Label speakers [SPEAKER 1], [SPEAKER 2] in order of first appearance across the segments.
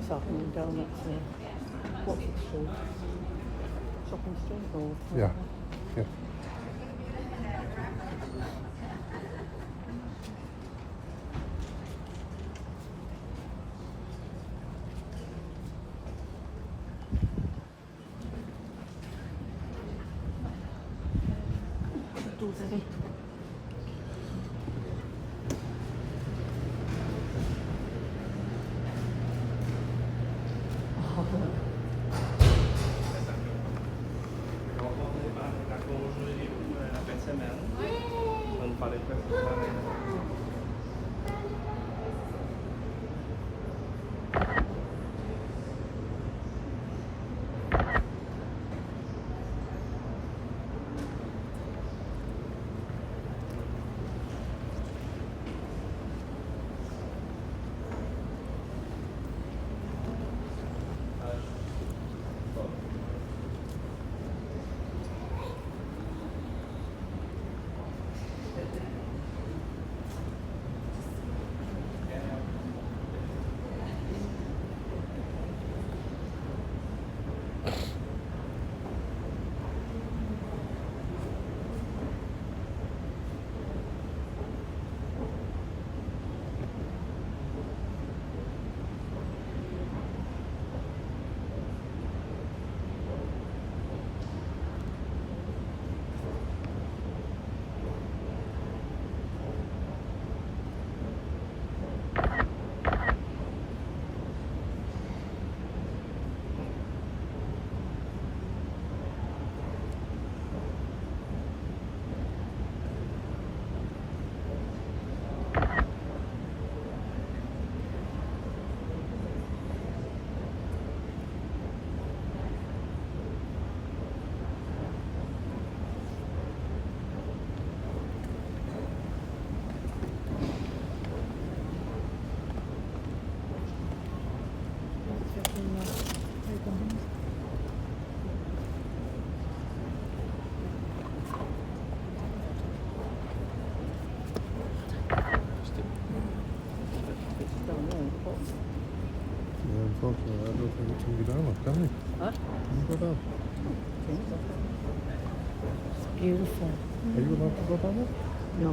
[SPEAKER 1] Shopping and donuts here. What's it street? Shopping street or?
[SPEAKER 2] Yeah. Yeah. Unfortunately, I don't think it can be done, can we?
[SPEAKER 1] Huh?
[SPEAKER 2] Can you go down?
[SPEAKER 1] It's beautiful.
[SPEAKER 2] Are you allowed to go down there?
[SPEAKER 1] No.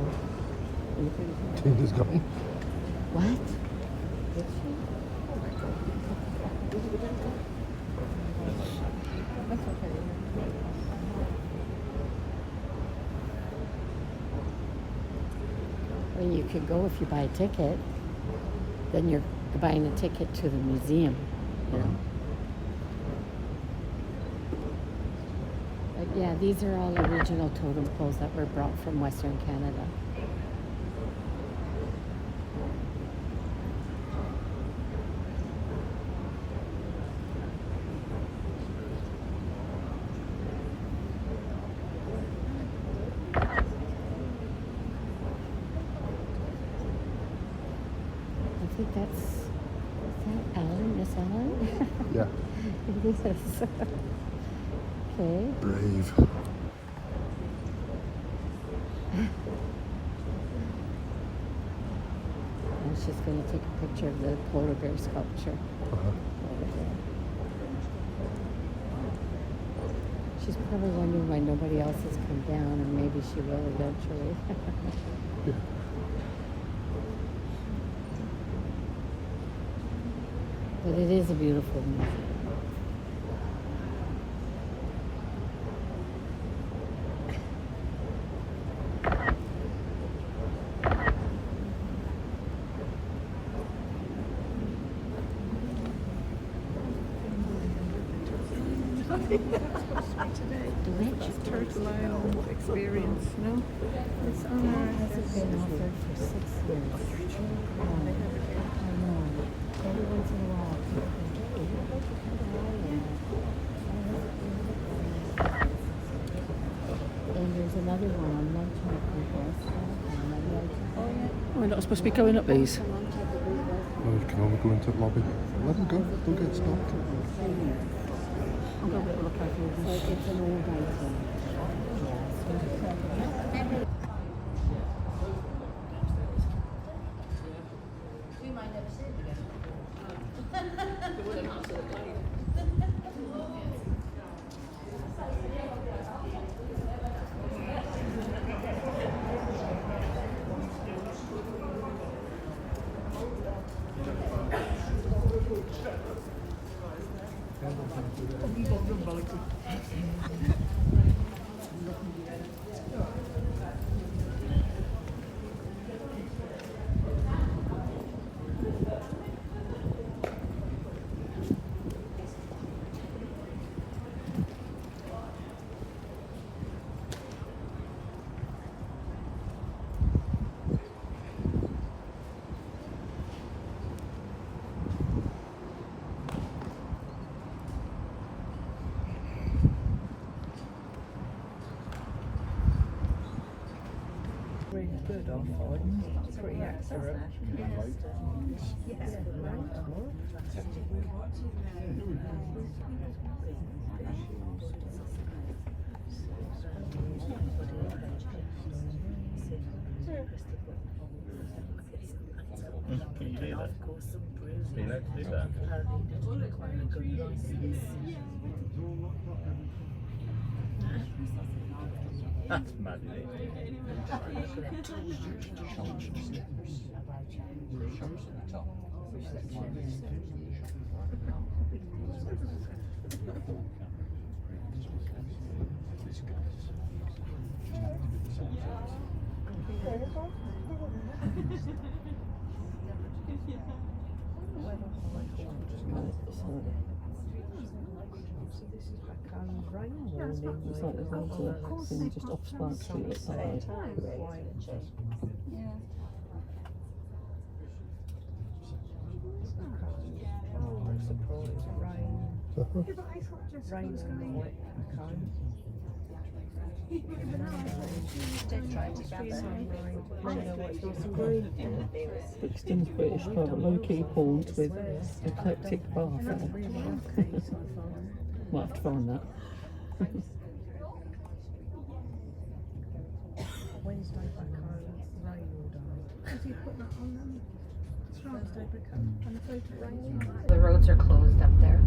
[SPEAKER 2] Tina's gone.
[SPEAKER 1] What? That's okay. Well, you could go if you buy a ticket. Then you're buying a ticket to the museum, you know. But yeah, these are all original totem poles that were brought from Western Canada. I think is that Ellen, Miss Ellen?
[SPEAKER 2] Yeah.
[SPEAKER 1] It is. Okay.
[SPEAKER 2] Brave.
[SPEAKER 1] And she's going to take a picture of the polar bear sculpture over there. She's probably wondering why nobody else has come down, and maybe she will eventually.
[SPEAKER 2] Yeah.
[SPEAKER 1] But it is a beautiful museum.
[SPEAKER 3] The which? Turtle Island experience, no? It's on our
[SPEAKER 1] Hasn't been offered for 6 years. I know. Every once in a while. And there's another one on Luncheon Campus.
[SPEAKER 3] We're not supposed to be going up these.
[SPEAKER 2] Well, you can only go into the lobby. Let them go. They'll get stopped.
[SPEAKER 3] I'll go have a look at it.
[SPEAKER 1] So it's an old item.
[SPEAKER 4] We might never see it again.
[SPEAKER 3] good, I find. Pretty accurate.
[SPEAKER 4] Can you do that? Are you allowed to do that? That's mad, isn't it?
[SPEAKER 5] It's like there's loads of things just off Spark Street outside. Brixton's British pub, low-key pawns with eclectic bar fare. Might have to find that.
[SPEAKER 3] Wednesday back home, rain all day. Did you put that on Thursday back home? And the photo rain?
[SPEAKER 1] The roads are closed up there.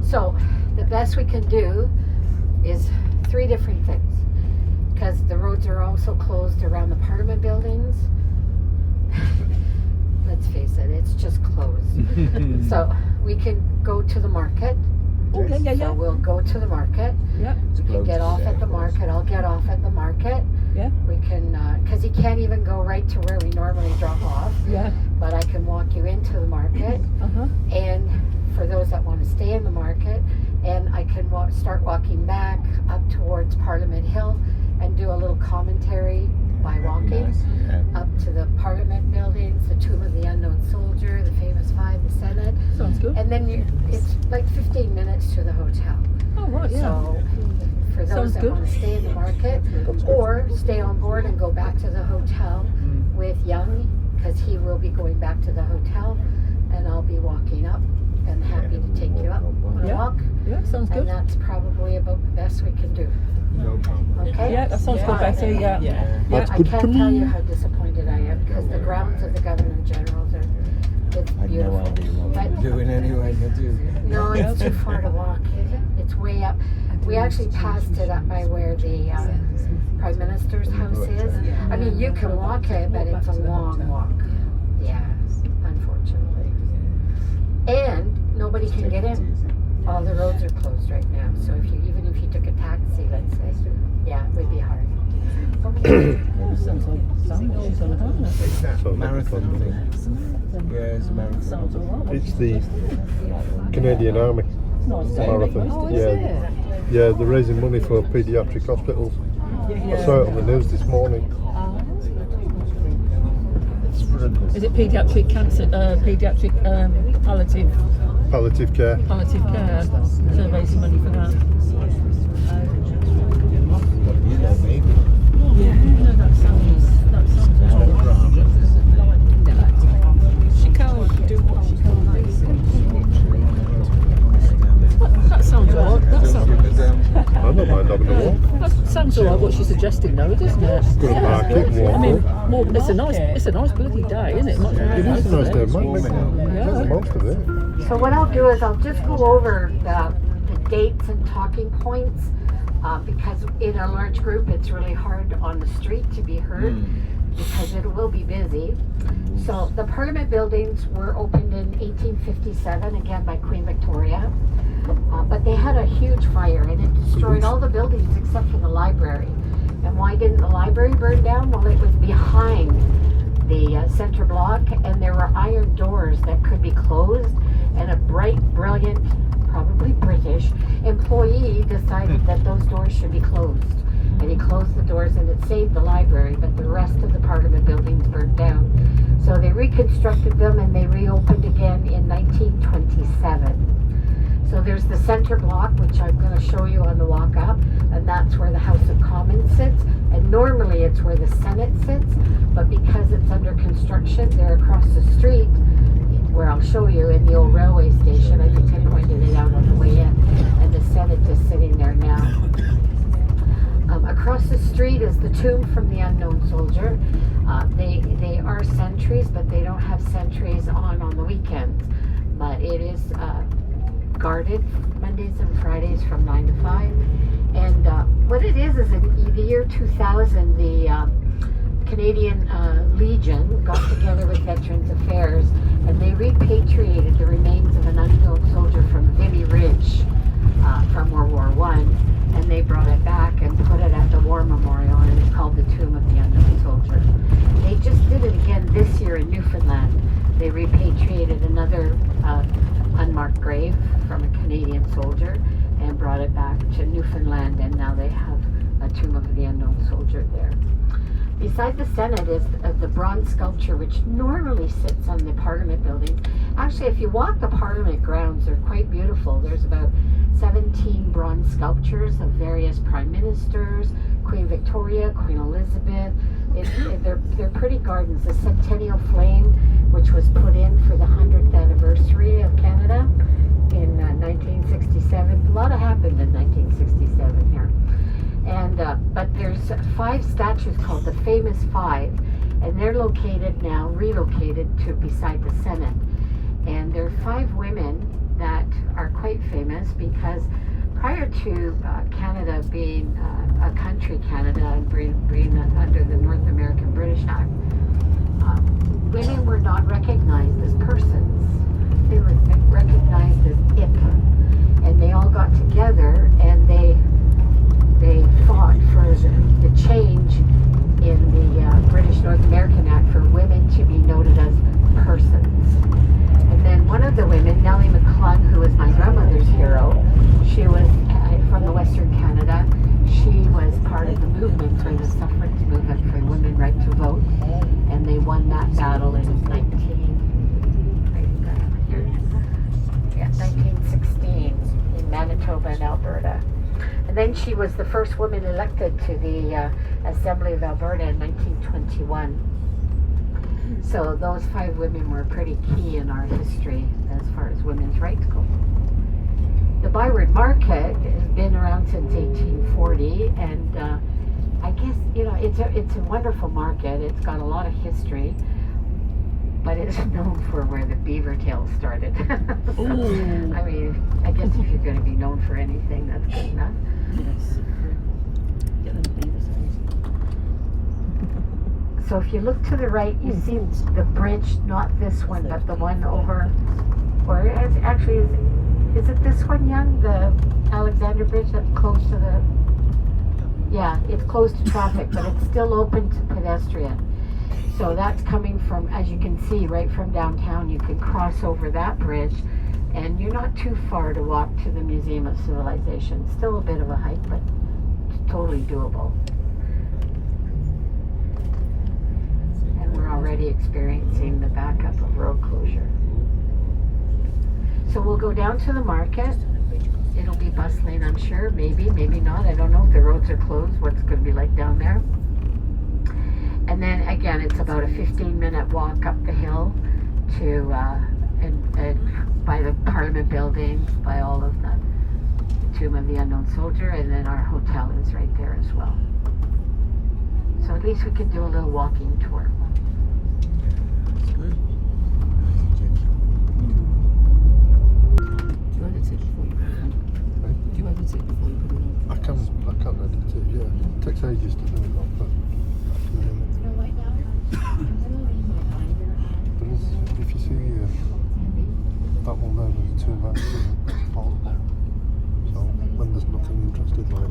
[SPEAKER 1] So the best we can do is 3 different things. Because the roads are also closed around the Parliament buildings. Let's face it, it's just closed. So we can go to the market.
[SPEAKER 5] Oh, yeah.
[SPEAKER 1] So we'll go to the market.
[SPEAKER 5] Yeah.
[SPEAKER 1] We can get off at the market. I'll get off at the market.
[SPEAKER 5] Yeah.
[SPEAKER 1] We can, because you can't even go right to where we normally drop off.
[SPEAKER 5] Yeah.
[SPEAKER 1] But I can walk you into the market. And for those that want to stay in the market, and I can start walking back up towards Parliament Hill and do a little commentary by walking up to the Parliament buildings, the Tomb of the Unknown Soldier, the famous 5, the Senate.
[SPEAKER 5] Sounds good.
[SPEAKER 1] And then it's like 15 minutes to the hotel.
[SPEAKER 5] Oh, right, yeah.
[SPEAKER 1] So for those that want to stay in the market or stay on board and go back to the hotel with Young, because he will be going back to the hotel, and I'll be walking up and happy to take you up on a walk.
[SPEAKER 5] Yeah, sounds good.
[SPEAKER 1] And that's probably about the best we can do.
[SPEAKER 2] No problem.
[SPEAKER 1] Okay?
[SPEAKER 5] Yeah, that sounds good, Betty. Yeah.
[SPEAKER 2] That's
[SPEAKER 1] I
[SPEAKER 2] good
[SPEAKER 1] can't
[SPEAKER 2] to
[SPEAKER 1] tell
[SPEAKER 2] me.
[SPEAKER 1] you how disappointed I am, because the grounds of the Governor General's are it's beautiful. But
[SPEAKER 6] Doing anyway, you do.
[SPEAKER 1] no, it's too far to walk. It's way up. We actually passed it up by where the Prime Minister's house is. I mean, you can walk it, but it's a long walk. Yeah, unfortunately. And nobody can get in. All the roads are closed right now. So even if you took a taxi, let's say, yeah, it would be hard. Okay.
[SPEAKER 5] Sounds like sandwiches on a donut.
[SPEAKER 6] Marathon thing. Yeah, it's a marathon.
[SPEAKER 5] Sounds alright.
[SPEAKER 2] It's the Canadian Army
[SPEAKER 5] Nice.
[SPEAKER 2] marathon.
[SPEAKER 5] Oh, is
[SPEAKER 2] Yeah,
[SPEAKER 5] it?
[SPEAKER 2] yeah, they're raising money for paediatric hospitals. I saw it on the news this morning.
[SPEAKER 5] Is it paediatric cancer, paediatric
[SPEAKER 2] Palliative care.
[SPEAKER 5] palliative care? So raising money for that.
[SPEAKER 6] You know, maybe.
[SPEAKER 5] Yeah, no, that sounds right. She can't do what she That sounds alright.
[SPEAKER 2] I don't mind having a walk.
[SPEAKER 5] That sounds alright what she's suggesting though, doesn't it?
[SPEAKER 2] Go to market and walk
[SPEAKER 5] I mean,
[SPEAKER 2] up.
[SPEAKER 5] well, it's a nice bloody day, isn't it? Much
[SPEAKER 2] It is a nice day, man. Make
[SPEAKER 5] Yeah.
[SPEAKER 2] the most of it.
[SPEAKER 1] So what I'll do is I'll just go over the dates and talking points, because in a large group it's really hard on the street to be heard because it will be busy. So the Parliament buildings were opened in 1857, again by Queen Victoria, but they had a huge fire and it destroyed all the buildings except for the library. And why didn't the library burn down? Well, it was behind the center block, and there were iron doors that could be closed, and a bright, brilliant, probably British employee decided that those doors should be closed. And he closed the doors and it saved the library, but the rest of the Parliament buildings burned down. So they reconstructed them and they reopened again in 1927. So there's the center block, which I'm going to show you on the walk up, and that's where the House of Commons sits. And normally it's where the Senate sits, but because it's under construction, they're across the street, where I'll show you in the old railway station. I think I pointed it out on the way in, and the Senate is sitting there now. Across the street is the tomb from the unknown soldier. They are sentries, but they don't have sentries on the weekends. But it is guarded Mondays and Fridays from 9 to 5. And what it is in the year 2000, the Canadian Legion got together with Veterans Affairs, and they repatriated the remains of an unknown soldier from Vimy Ridge from World War I, and they brought it back and put it at the War Memorial, and it's called the Tomb of the Unknown Soldier. They just did it again this year in Newfoundland. They repatriated another unmarked grave from a Canadian soldier and brought it back to Newfoundland, and now they have a Tomb of the Unknown Soldier there. Beside the Senate is the bronze sculpture, which normally sits on the Parliament building. Actually, if you walk the Parliament grounds, they're quite beautiful. There's about 17 bronze sculptures of various prime ministers, Queen Victoria, Queen Elizabeth. They're pretty gardens. The Centennial Flame, which was put in for the 100th anniversary of Canada in 1967. A lot happened in 1967 here. And but there's 5 statues called the Famous Five, and they're relocated to beside the Senate. And there are 5 women that are quite famous because prior to Canada being a country, Canada, and being under the North American British Act, women were not recognized as persons. They were recognized as IP. And they all got together and they fought for the change in the British North American Act for women to be noted as persons. And then one of the women, Nellie McClung, who was my grandmother's hero, she was from the Western Canada. She was part of the movement for the suffrage movement for women right to vote, and they won that battle in 1916 in Manitoba and Alberta. And then she was the first woman elected to the Assembly of Alberta in 1921. So those 5 women were pretty key in our history as far as women's rights go. The Byward Market has been around since 1840, and I guess, it's a wonderful market. It's got a lot of history, but it's known for where the beaver tails started. So, I mean, I guess if you're going to be known for anything, that's good enough.
[SPEAKER 5] Yes. Get them beavers.
[SPEAKER 1] So if you look to the right, you see the bridge, not this one, but the one over, or is it this one, Young? The Alexander Bridge that's close to the, yeah, it's closed to traffic, but it's still open to pedestrian. So that's coming from, as you can see, right from downtown. You can cross over that bridge, and you're not too far to walk to the Museum of Civilization. Still a bit of a hike, but totally doable. And we're already experiencing the backup of road closure. So we'll go down to the market. It'll be bustling, I'm sure. Maybe, maybe not. I don't know if the roads are closed, what's it going to be like down there. And then again, it's about a 15-minute walk up the hill to and by the Parliament buildings, by all of the Tomb of the Unknown Soldier, and then our hotel is right there as well. So at least we could do a little walking tour.
[SPEAKER 6] That's good.
[SPEAKER 5] Do you edit it before you put it on? Do you edit it before you put it on?
[SPEAKER 2] I can edit it, yeah. It takes ages to do it, but there is, if you see that one there, there's 2 of that part. So when there's nothing interested, like,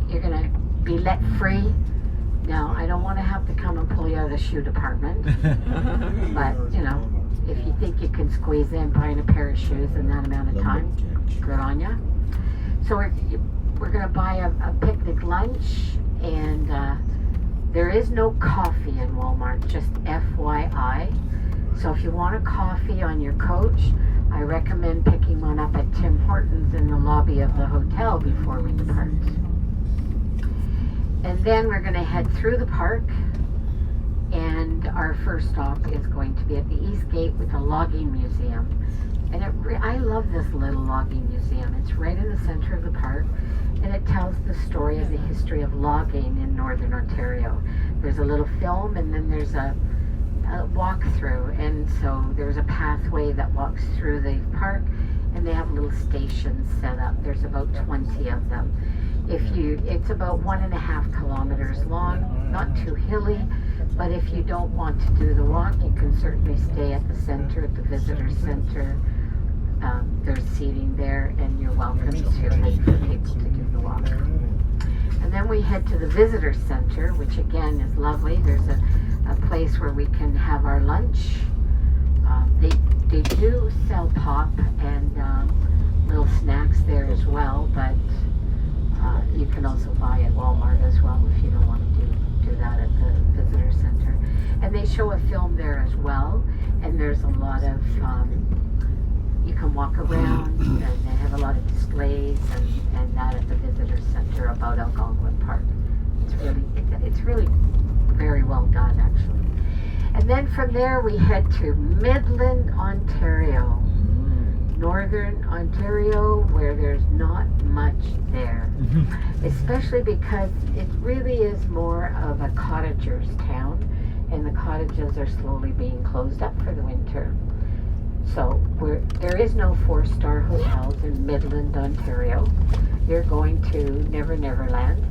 [SPEAKER 1] you're gonna be let free. Now, I don't want to have to come and pull you out of the shoe department, but if you think you can squeeze in buying a pair of shoes in that amount of time, good on ya. So we're going to buy a picnic lunch, and there is no coffee in Walmart, just FYI. So if you want a coffee on your coach, I recommend picking one up at Tim Hortons in the lobby of the hotel before we depart. And then we're going to head through the park, and our first stop is going to be at the East Gate with the logging museum. And I love this little logging museum. It's right in the center of the park, and it tells the story of the history of logging in Northern Ontario. There's a little film, and then there's a walkthrough, and so there's a pathway that walks through the park, and they have little stations set up. There's about 20 of them. It's about 1.5 kilometers long, not too hilly, but if you don't want to do the walk, you can certainly stay at the center, at the visitor center. There's seating there, and you're welcome to wait for people to do the walk. And then we head to the visitor center, which again is lovely. There's a place where we can have our lunch. They do sell pop and little snacks there as well, but you can also buy at Walmart as well if you don't want to do that at the visitor center. And they show a film there as well, and there's a lot of you can walk around, and they have a lot of displays and that at the visitor center about Algonquin Park. It's really very well done, actually. And then from there we head to Midland, Ontario. Northern Ontario, where there's not much there. Especially because it really is more of a cottagers town, and the cottages are slowly being closed up for the winter. So there is no 4-star hotels in Midland, Ontario. You're going to Never Never Land.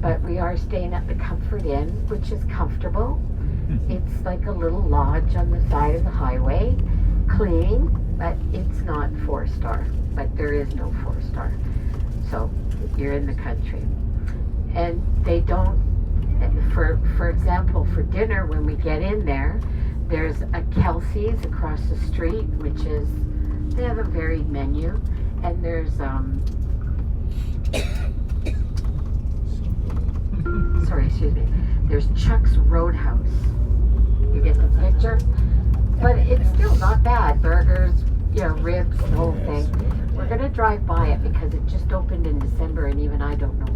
[SPEAKER 1] But we are staying at the Comfort Inn, which is comfortable. It's like a little lodge on the side of the highway, clean, but it's not 4-star. But there is no 4-star. So you're in the country. And they don't, for example, for dinner, when we get in there, there's a Kelsey's across the street, which is, they have a varied menu. And there's, there's Chuck's Roadhouse. You get the picture? But it's still not bad. Burgers, ribs, the whole thing. We're going to drive by it because it just opened in December, and even I don't know